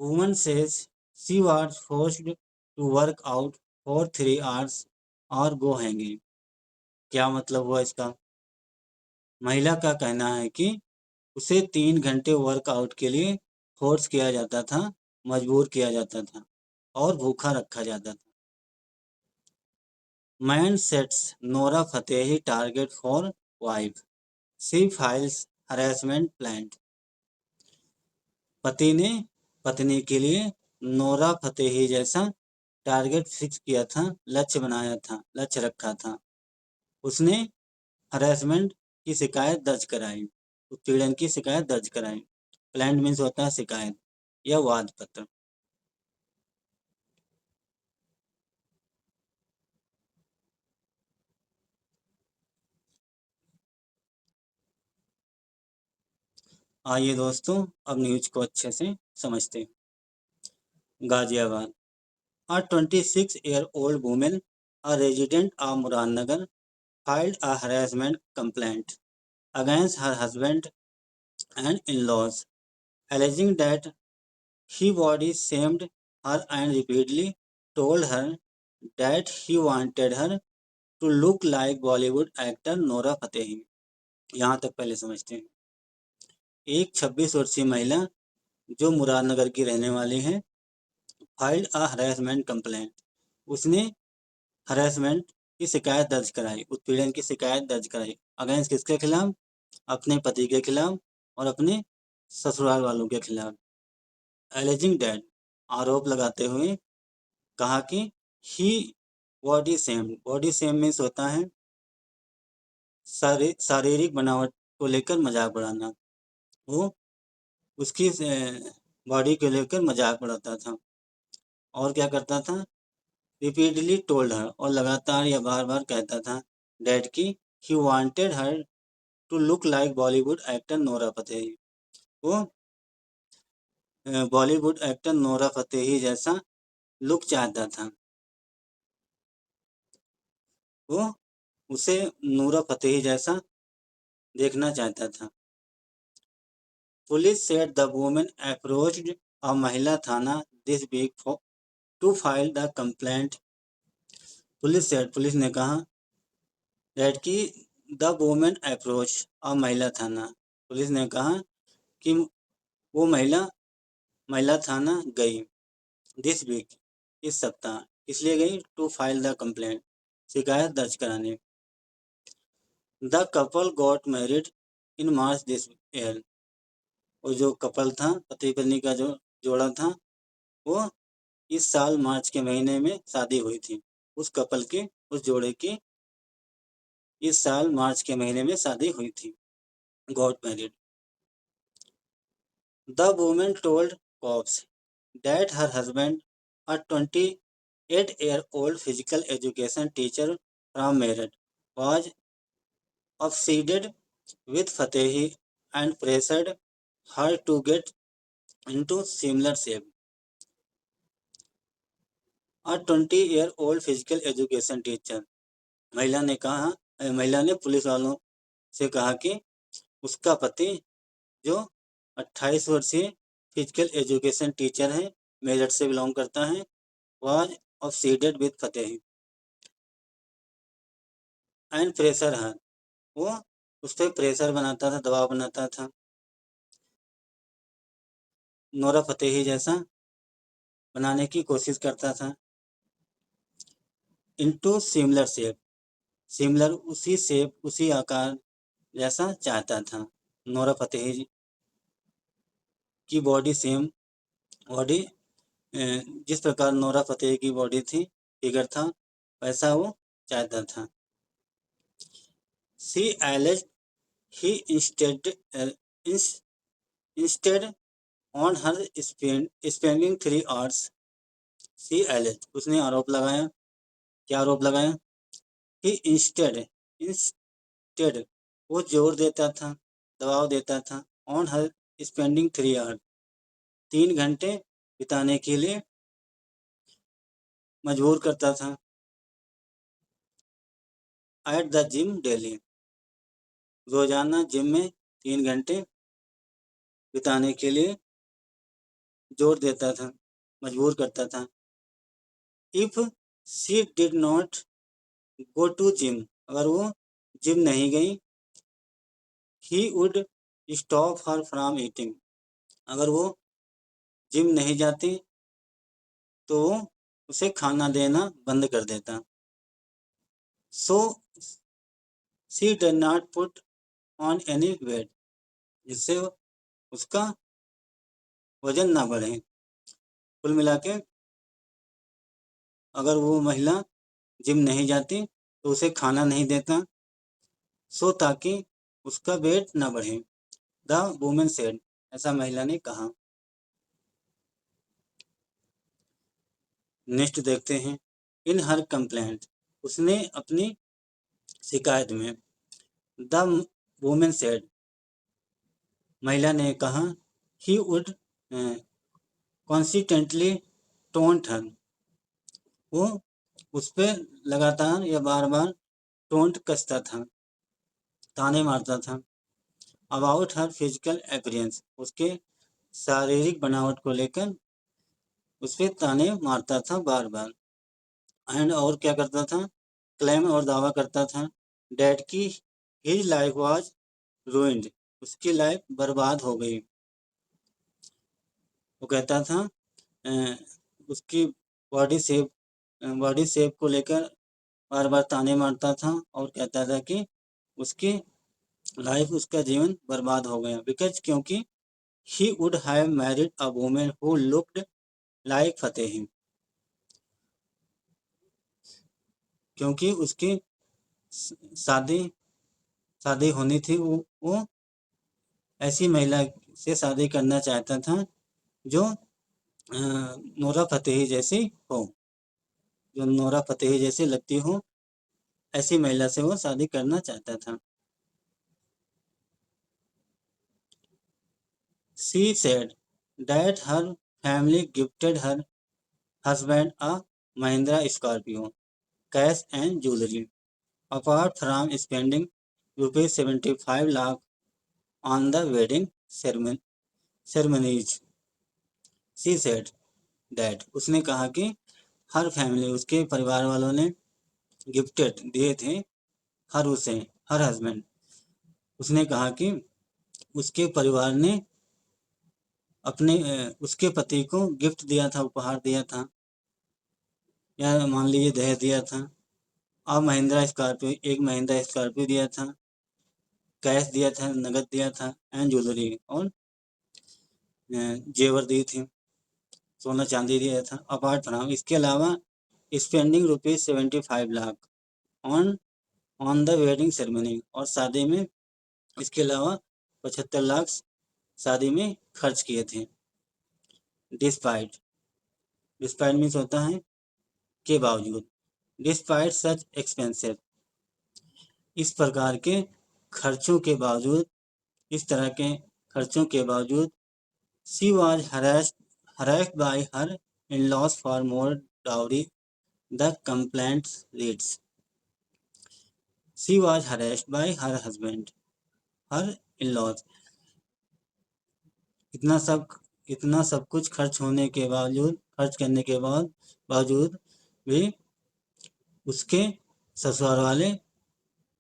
Woman says she was forced to work out for 3 hours or go hanging। क्या मतलब हुआ इसका? महिला का कहना है कि उसे 3 घंटे वर्कआउट के लिए फोर्स किया जाता था, मजबूर किया जाता था और भूखा रखा जाता था। Man sets Nora Fatehi target for wife, she files harassment plan. पति ने पत्नी के लिए नोरा फतेही जैसा टारगेट फिक्स किया था, लक्ष्य बनाया था, लक्ष्य रखा था। उसने हरेसमेंट की शिकायत दर्ज कराई, उत्पीड़न की शिकायत दर्ज कराई। प्लान मीन्स होता है शिकायत या वाद पत्र। आइए दोस्तों, अब न्यूज को अच्छे से समझते हैं। Ghaziabad, a 26-year-old woman, a resident of Muradnagar, filed a harassment complaint against her husband and in-laws, alleging that he body shamed her and repeatedly told her that he wanted her to look like Bollywood actor Nora Fatehi। यहाँ तक पहले समझते हैं। एक 26 वर्षीय महिला जो मुरादनगर की रहने वाली है, फाइल्ड अ हरेसमेंट कंप्लेंट, उसने हरेसमेंट की शिकायत दर्ज कराई, उत्पीड़न की शिकायत दर्ज कराई। अगेंस्ट किसके खिलाफ? अपने पति के खिलाफ और अपने ससुराल वालों के खिलाफ। एलिजिंग डैट, आरोप लगाते हुए कहा कि he body same, body same means होता है शारीरिक बनावट को लेकर मजाक उड़ाना। वो उसकी बॉडी को लेकर मजाक उड़ाता था और क्या करता था? रिपीटली टोल्ड हर, और लगातार या बार बार कहता था डैड की he wanted her to look like Bollywood actor Nora Fatehi. वो बॉलीवुड एक्टर नोरा फतेही जैसा लुक चाहता था। वो उसे नोरा फतेही जैसा देखना चाहता था। Police said the women approached a महिला थाना this week to file the complaint. Police ने कहा दैट की द वुमेन अप्रोच अ महिला थाना। पुलिस ने कहा कि वो महिला थाना गई दिस वीक, इस सप्ताह। इसलिए गई टू फाइल द कंप्लेंट, शिकायत दर्ज कराने। The couple got married in March this year. वो जो कपल था, पति पत्नी का जो जोड़ा था, वो इस साल मार्च के महीने में शादी हुई थी। उस कपल की, उस जोड़े की इस साल मार्च के महीने में शादी हुई थी। Got married. The women told cops that her husband, a 28-year-old physical education teacher from Meerut, was obsessed with Fatehi and pressured her to get into similar shape। A 20-year-old physical education teacher, महिला ने police वालों से कहा कि उसका पति जो 28 वर्षीय फिजिकल एजुकेशन टीचर है, मेरठ से बिलोंग करता है, was obsessed with Fatehi and pressure her, वो उस पर प्रेशर बनाता था, दबाव बनाता था, नोरा फतेही जैसा बनाने की कोशिश करता था। इनटू सिमिलर शेप, सिमिलर उसी शेप, उसी आकार जैसा चाहता था। नोरा फतेही की बॉडी सेम, बॉडी जिस प्रकार नोरा फतेही की बॉडी थी, फिगर था, वैसा वो चाहता था। She alleged he instead on her spending 3 hours। She alleged, उसने आरोप लगाया। क्या आरोप लगाया? ही इंस्टेड वो जोर देता था, दबाव देता था, ऑन हर स्पेंडिंग 3 hours, 3 घंटे बिताने के लिए मजबूर करता था। एट द जिम डेली, रोजाना जिम में 3 घंटे बिताने के लिए जोर देता था, मजबूर करता था। If she did not go to gym, अगर वो जिम नहीं गई, he would stop her from eating, अगर वो जिम नहीं जाती तो वो उसे खाना देना बंद कर देता। So she did not put on any weight, जिससे उसका वजन ना बढ़े। कुल मिला के अगर वो महिला जिम नहीं जाती तो उसे खाना नहीं देता, सो ताकि उसका वेट ना बढ़े। द वुमेन सेड, ऐसा महिला ने कहा। नेक्स्ट देखते हैं। इन हर कंप्लेंट, उसने अपनी शिकायत में। द वुमेन सेड, महिला ने कहा। ही वुड कॉन्सिस्टेंटली टोंट हर, वो उस पर लगातार या बार बार टोंट कसता था, ताने मारता था। अबाउट हर फिजिकल अपीयरेंस, उसके शारीरिक बनावट को लेकर उस पर ताने मारता था बार बार। एंड और क्या करता था, क्लेम और दावा करता था डैड की हिज लाइफ वाज रूइंड, उसकी लाइफ बर्बाद हो गई। वो कहता था उसकी बॉडी शेप को लेकर बार बार ताने मारता था और कहता था कि उसकी लाइफ, उसका जीवन बर्बाद हो गया। बिकॉज क्योंकि he would have married a women who looked like Fateh, क्योंकि उसकी शादी शादी होनी थी, वो ऐसी महिला से शादी करना चाहता था जो नोरा फतेही जैसी हो, जो नोरा फतेही जैसी लगती हो, ऐसी महिला से वो शादी करना चाहता था। She said that her family gifted her husband a Mahindra Scorpio, cash and jewelry, apart from spending rupees 75 lakh on the wedding ceremonies. She said that, उसने कहा कि हर फैमिली, उसके परिवार वालों ने गिफ्टेड दिए थे हर हस्बैंड, उसने कहा कि उसके परिवार ने अपने उसके पति को गिफ्ट दिया था, उपहार दिया था, या मान लीजिए दहेज दिया था। अब महिंद्रा स्कॉर्पियो, एक महिंद्रा स्कॉर्पियो दिया था, कैश दिया था, नगद दिया था, एंड ज्वेलरी, और जेवर दी थी, सोना चांदी दिया था। अपार्ट फ्रॉम, इसके अलावा spending rupees 75 lakh on on the wedding ceremony, और शादी में इसके अलावा 75 लाख शादी में खर्च किए थे। डिस्पाइट, डिस्पाइट मीन्स होता है के बावजूद। डिस्पाइट सच एक्सपेंसिव, इस प्रकार के खर्चों के बावजूद, इस तरह के खर्चों के बावजूद, she was harassed by her in-laws for more dowry, the complaint reads. She was harassed by her husband, her in-laws, इतना सब कुछ खर्च होने के बावजूद, खर्च करने के बावजूद भी उसके ससुराल वाले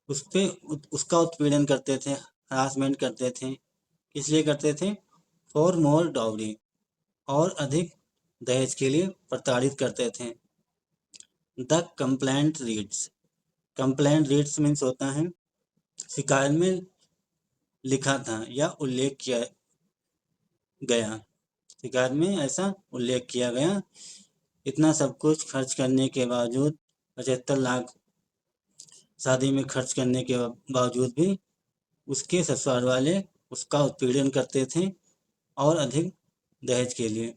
उसका उत्पीड़न करते थे, हरासमेंट करते थे। इसलिए करते थे, फॉर मोर डाउरी, और अधिक दहेज के लिए प्रताड़ित करते थे। द कंप्लेंट रीड्स मीन्स होता है शिकायत में लिखा था या उल्लेख किया गया, शिकायत में ऐसा उल्लेख किया गया। इतना सब कुछ खर्च करने के बावजूद, 75 लाख शादी में खर्च करने के बावजूद भी उसके ससुराल वाले उसका उत्पीड़न करते थे और अधिक दहेज के लिए।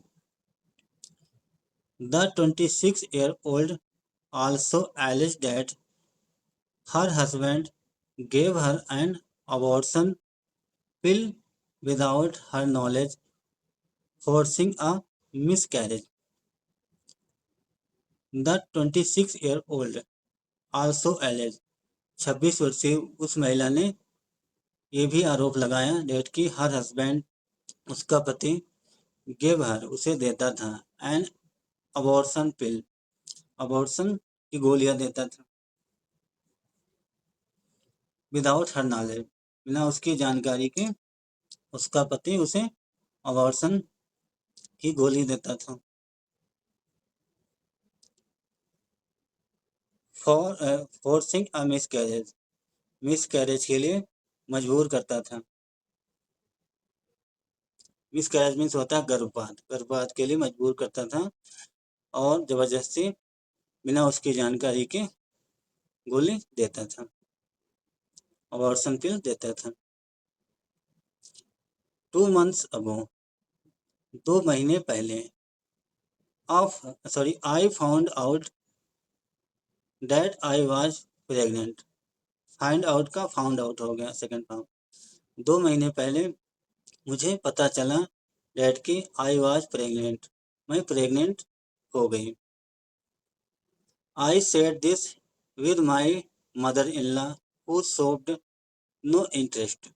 The 26-year-old also alleged that her husband gave her an abortion pill without her knowledge, forcing a miscarriage. The 26-year-old also alleged, 26 वर्षीय उस महिला ने ये भी आरोप लगाया डेट कि हर हस्बैंड, उसका पति, गिव हर उसे देता था एन अबॉर्शन पिल अबॉर्शन की गोलियां देता था विदाउट हर नॉलेज बिना उसकी जानकारी के उसका पति उसे अबॉर्शन की गोली देता था फोर्सिंग अ मिसकैरेज के लिए मजबूर करता था मिसकैरेज मीन्स होता है गर्भपात के लिए मजबूर करता था और जबरदस्ती बिना उसकी जानकारी के गोली देता था अबॉर्शन पिल देता था 2 months अगो 2 महीने पहले I found out that I was pregnant find out का फाउंड आउट हो गया सेकंड फॉर्म 2 महीने पहले मुझे पता चला डैड की आई वाज प्रेग्नेंट मैं प्रेग्नेंट हो गई I said this with my mother in law who showed no interest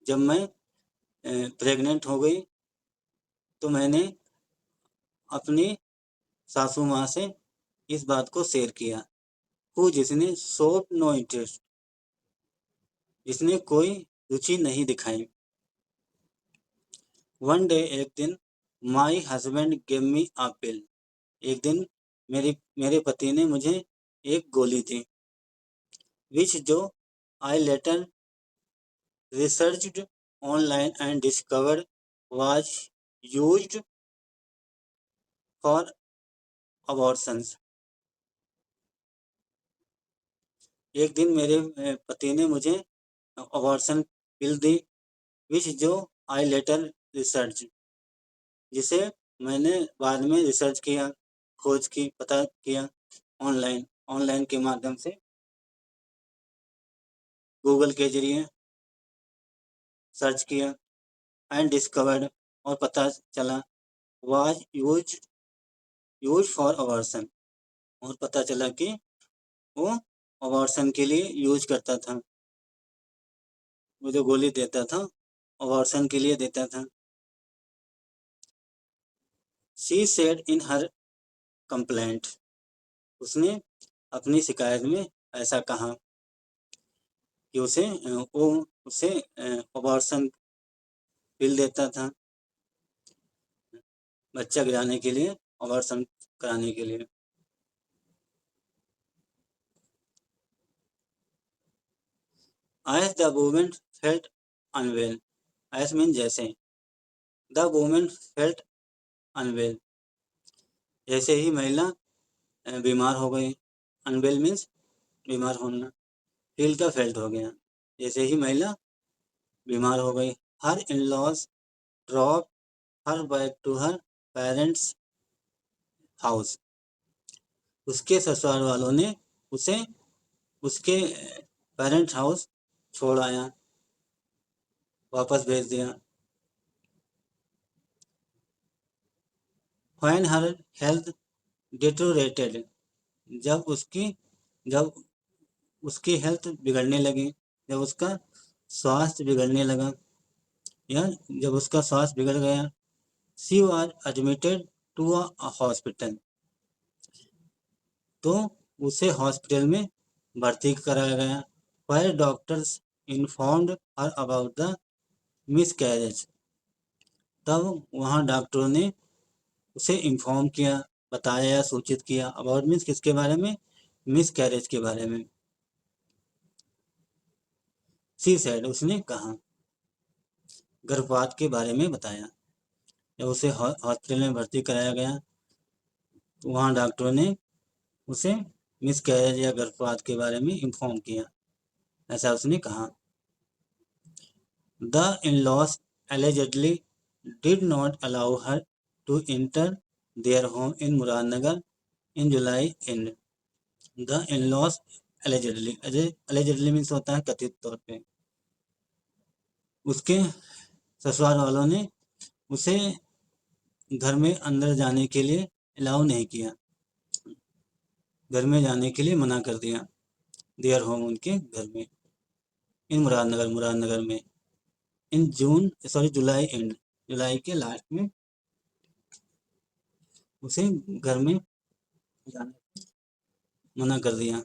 जब मैं प्रेग्नेंट हो गई तो मैंने अपनी सासू माँ से इस बात को शेयर किया हु जिसने शोव्ड नो इंटरेस्ट जिसने कोई रुचि नहीं दिखाई वन डे एक दिन माई हस्बैंड गिव मी अ पिल एक दिन मेरे पति ने मुझे एक गोली दी विच जो I later researched online and discovered was used for abortions एक दिन मेरे पति ने मुझे अबॉर्शन पिल दी विच जो आई लेटर रिसर्च जिसे मैंने बाद में रिसर्च किया खोज की पता किया ऑनलाइन के माध्यम से गूगल के जरिए सर्च किया एंड डिस्कवर्ड और पता चला वाज यूज फॉर अबॉर्शन और पता चला कि वो अबॉर्शन के लिए यूज करता था वो जो गोली देता था अबॉर्शन के लिए देता था she said in her complaint उसने अपनी शिकायत में ऐसा कहा कि वो उसे अबॉर्शन पिल देता था बच्चा गिराने के लिए अबॉर्शन कराने के लिए as the woman felt unwell as mean जैसे the woman felt unwell जैसे ही महिला बीमार हो गई अनवेल मीन्स बीमार होना फील का फेल्ट हो गया जैसे ही महिला बीमार हो गई her in laws drop her back to her parents house उसके ससुराल वालों ने उसे उसके पेरेंट्स हाउस छोड़ आया वापस भेज दिया व्हेन हर हेल्थ डिटोरेटेड जब उसकी हेल्थ बिगड़ने लगी जब उसका स्वास्थ्य बिगड़ने लगा या जब उसका स्वास्थ्य बिगड़ गया she was admitted to a hospital तो उसे हॉस्पिटल में भर्ती कराया गया where doctors informed her about the miscarriage तब वहाँ डॉक्टरों ने उसे इन्फॉर्म किया बताया या सूचित किया अबाउट मीन्स किसके बारे में मिसकैरेज के बारे में सी सेड उसने कहा गर्भपात के बारे में बताया जब उसे हॉस्पिटल में भर्ती कराया गया तो वहाँ डॉक्टरों ने उसे मिसकैरेज या गर्भपात के बारे में इन्फॉर्म किया ऐसा उसने कहा the in-laws allegedly did not allow her to enter their home in Muradnagar in July end. The in-laws allegedly means होता है कथित तौर पे उसके ससुराल वालों ने उसे घर में अंदर जाने के लिए अलाउ नहीं किया घर में जाने के लिए मना कर दिया देयर होम उनके घर में इन मुरादनगर में इन जुलाई एंड जुलाई के लास्ट में उसे घर में जाने मना कर दिया।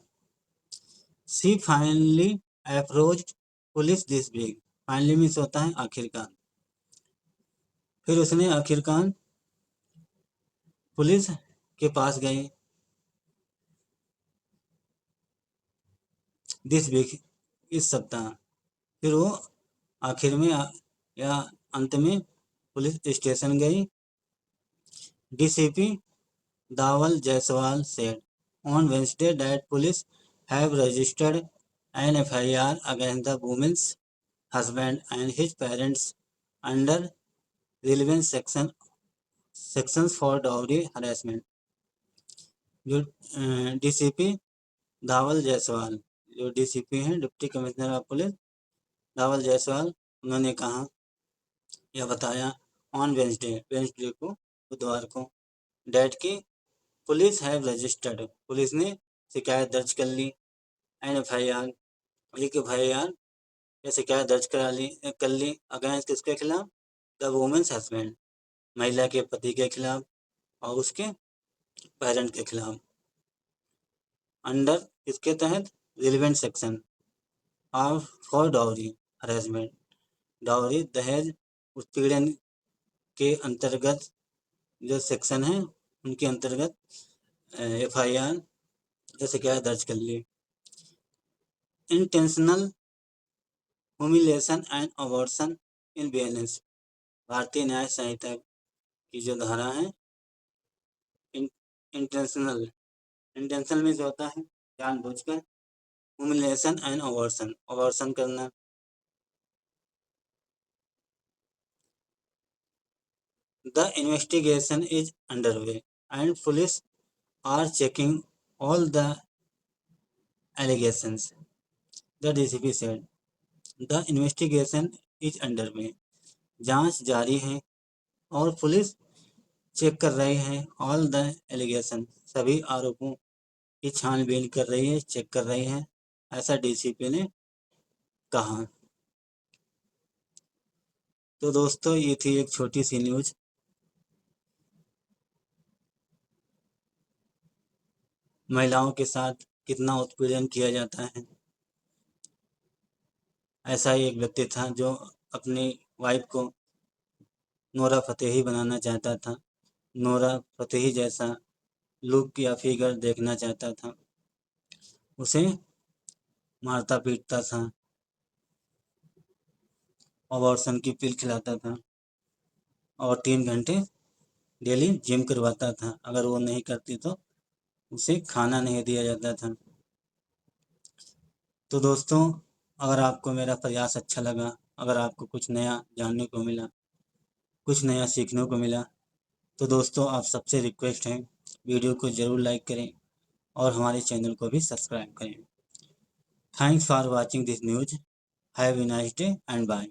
She finally approached police this week. Finally means होता है आखिरकार। फिर उसने आखिरकार पुलिस के पास गई दिस वीक, इस सप्ताह। फिर वो आखिर में या अंत में पुलिस स्टेशन गई। डीसीपी दावल Jaiswal said on Wednesday that police have registered an FIR against the woman's husband and his parents under relevant sections for dowry harassment. जो डीसीपी दावल जायसवाल, जो डीसीपी हैं डिप्टी कमिश्नर ऑफ पुलिस दावल जायसवाल, उन्होंने कहा या बताया ऑन वेंसडे को, बुधवार को, डेट की पुलिस हैव रजिस्टर्ड, पुलिस ने शिकायत दर्ज कर ली। एन FIR, एक FIR या शिकायत दर्ज कर ली अगेंस्ट किसके खिलाफ? द वुमेन्स हस्बैंड, महिला के पति के खिलाफ और उसके पेरेंट के खिलाफ। अंडर किसके तहत? Relevant section of for dowry harassment, dowry दहेज उत्पीड़न के अंतर्गत जो सेक्शन है उनके अंतर्गत FIR या शिकायत दर्ज कर ली। Intentional humiliation and abortion in BNS, Bharatiya न्याय संहिता की जो धारा है, इंटेंशनल मीन्स होता है जानबूझकर, ह्यूमिलिएशन एंड अबॉर्शन करना। The investigation is underway and police are checking all the allegations, the DCP said. The investigation is underway. जांच जारी है और पुलिस चेक कर रही है ऑल द एलिगेशन, सभी आरोपों की छानबीन कर रही है, चेक कर रही है, ऐसा डीसीपी ने कहा। तो दोस्तों ये थी एक छोटी सी न्यूज। महिलाओं के साथ कितना उत्पीड़न किया जाता है। ऐसा ही एक व्यक्ति था जो अपनी वाइफ को नोरा फतेही बनाना चाहता था, नोरा फतेही जैसा लुक या फिगर देखना चाहता था, उसे मारता पीटता था, अबॉर्शन की पिल खिलाता था और 3 घंटे डेली जिम करवाता था। अगर वो नहीं करती तो उसे खाना नहीं दिया जाता था। तो दोस्तों अगर आपको मेरा प्रयास अच्छा लगा, अगर आपको कुछ नया जानने को मिला, कुछ नया सीखने को मिला, तो दोस्तों आप सबसे रिक्वेस्ट है वीडियो को ज़रूर लाइक करें और हमारे चैनल को भी सब्सक्राइब करें। Thanks for watching this news. Have a nice day and bye.